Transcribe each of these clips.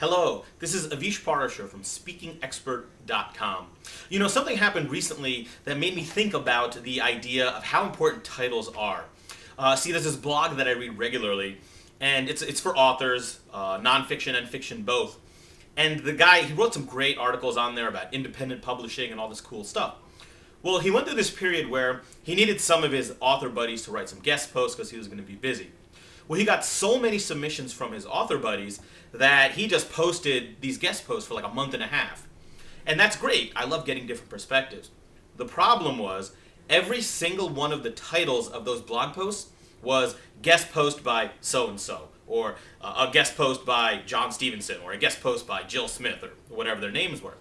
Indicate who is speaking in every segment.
Speaker 1: Hello, this is Avish Parashar from SpeakingExpert.com. Something happened recently that made me think about the idea of how important titles are. There's this blog that I read regularly, and it's for authors, nonfiction and fiction both. And the guy, he wrote some great articles on there about independent publishing and all this cool stuff. Well, he went through this period where he needed some of his author buddies to write some guest posts because he was going to be busy. Well, he got so many submissions from his author buddies that he just posted these guest posts for like a month and a half. And that's great. I love getting different perspectives. The problem was every single one of the titles of those blog posts was guest post by so-and-so, or a guest post by John Stevenson, or a guest post by Jill Smith, or whatever their names were.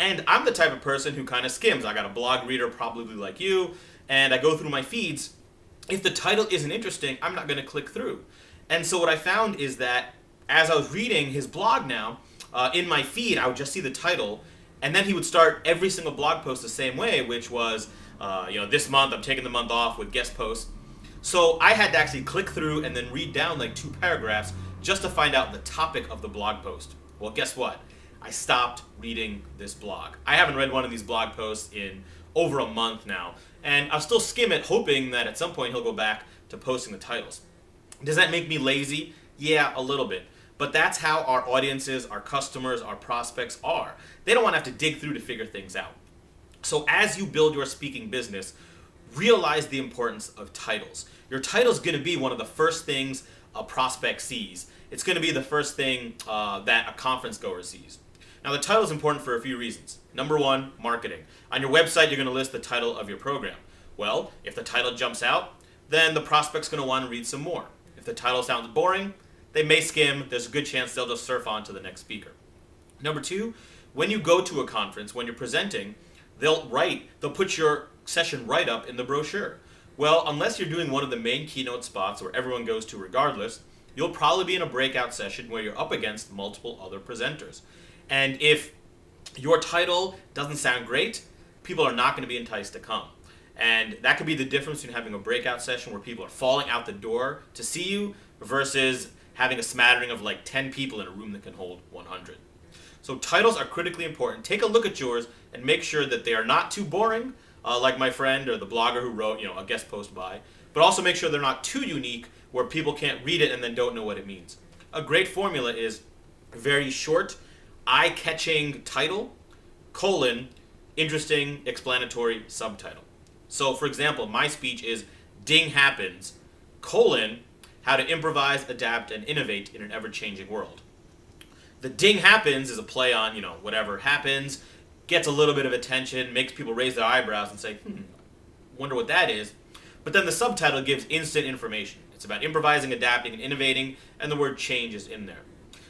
Speaker 1: And I'm the type of person who kind of skims. I got a blog reader probably like you, and I go through my feeds. If the title isn't interesting, I'm not going to click through. And so what I found is that as I was reading his blog now, in my feed, I would just see the title, and then he would start every single blog post the same way, which was, this month I'm taking the month off with guest posts. So I had to actually click through and then read down like 2 paragraphs just to find out the topic of the blog post. Well, guess what? I stopped reading this blog. I haven't read one of these blog posts in over a month now, and I'll still skim it, hoping that at some point he'll go back to posting the titles. Does that make me lazy? Yeah, a little bit. But that's how our audiences, our customers, our prospects are. They don't want to have to dig through to figure things out. So as you build your speaking business, realize the importance of titles. Your title is going to be one of the first things a prospect sees. It's going to be the first thing that a conference goer sees. Now, the title is important for a few reasons. Number 1, marketing. On your website, you're going to list the title of your program. Well, if the title jumps out, then the prospect's going to want to read some more. If the title sounds boring, they may skim. There's a good chance they'll just surf on to the next speaker. Number 2, when you go to a conference, when you're presenting, they'll put your session right up in the brochure. Well, unless you're doing one of the main keynote spots where everyone goes to regardless, you'll probably be in a breakout session where you're up against multiple other presenters. And if your title doesn't sound great, people are not going to be enticed to come. And that could be the difference between having a breakout session where people are falling out the door to see you versus having a smattering of like 10 people in a room that can hold 100. So titles are critically important. Take a look at yours and make sure that they are not too boring, like my friend or the blogger who wrote a guest post by, but also make sure they're not too unique where people can't read it and then don't know what it means. A great formula is very short, eye-catching title, interesting explanatory subtitle. So, for example, my speech is Ding Happens, how to improvise, adapt, and innovate in an ever-changing world. The Ding Happens is a play on, whatever happens, gets a little bit of attention, makes people raise their eyebrows and say, wonder what that is. But then the subtitle gives instant information. It's about improvising, adapting, and innovating, and the word change is in there.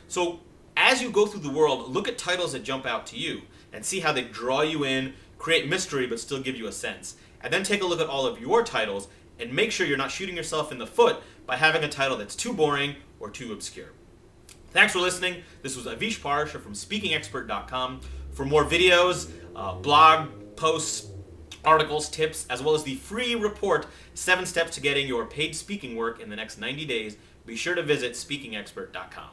Speaker 1: So, as you go through the world, look at titles that jump out to you and see how they draw you in, create mystery, but still give you a sense. And then take a look at all of your titles and make sure you're not shooting yourself in the foot by having a title that's too boring or too obscure. Thanks for listening. This was Avish Parashar from SpeakingExpert.com. For more videos, blog posts, articles, tips, as well as the free report, 7 Steps to Getting Your Paid Speaking Work in the Next 90 Days, be sure to visit SpeakingExpert.com.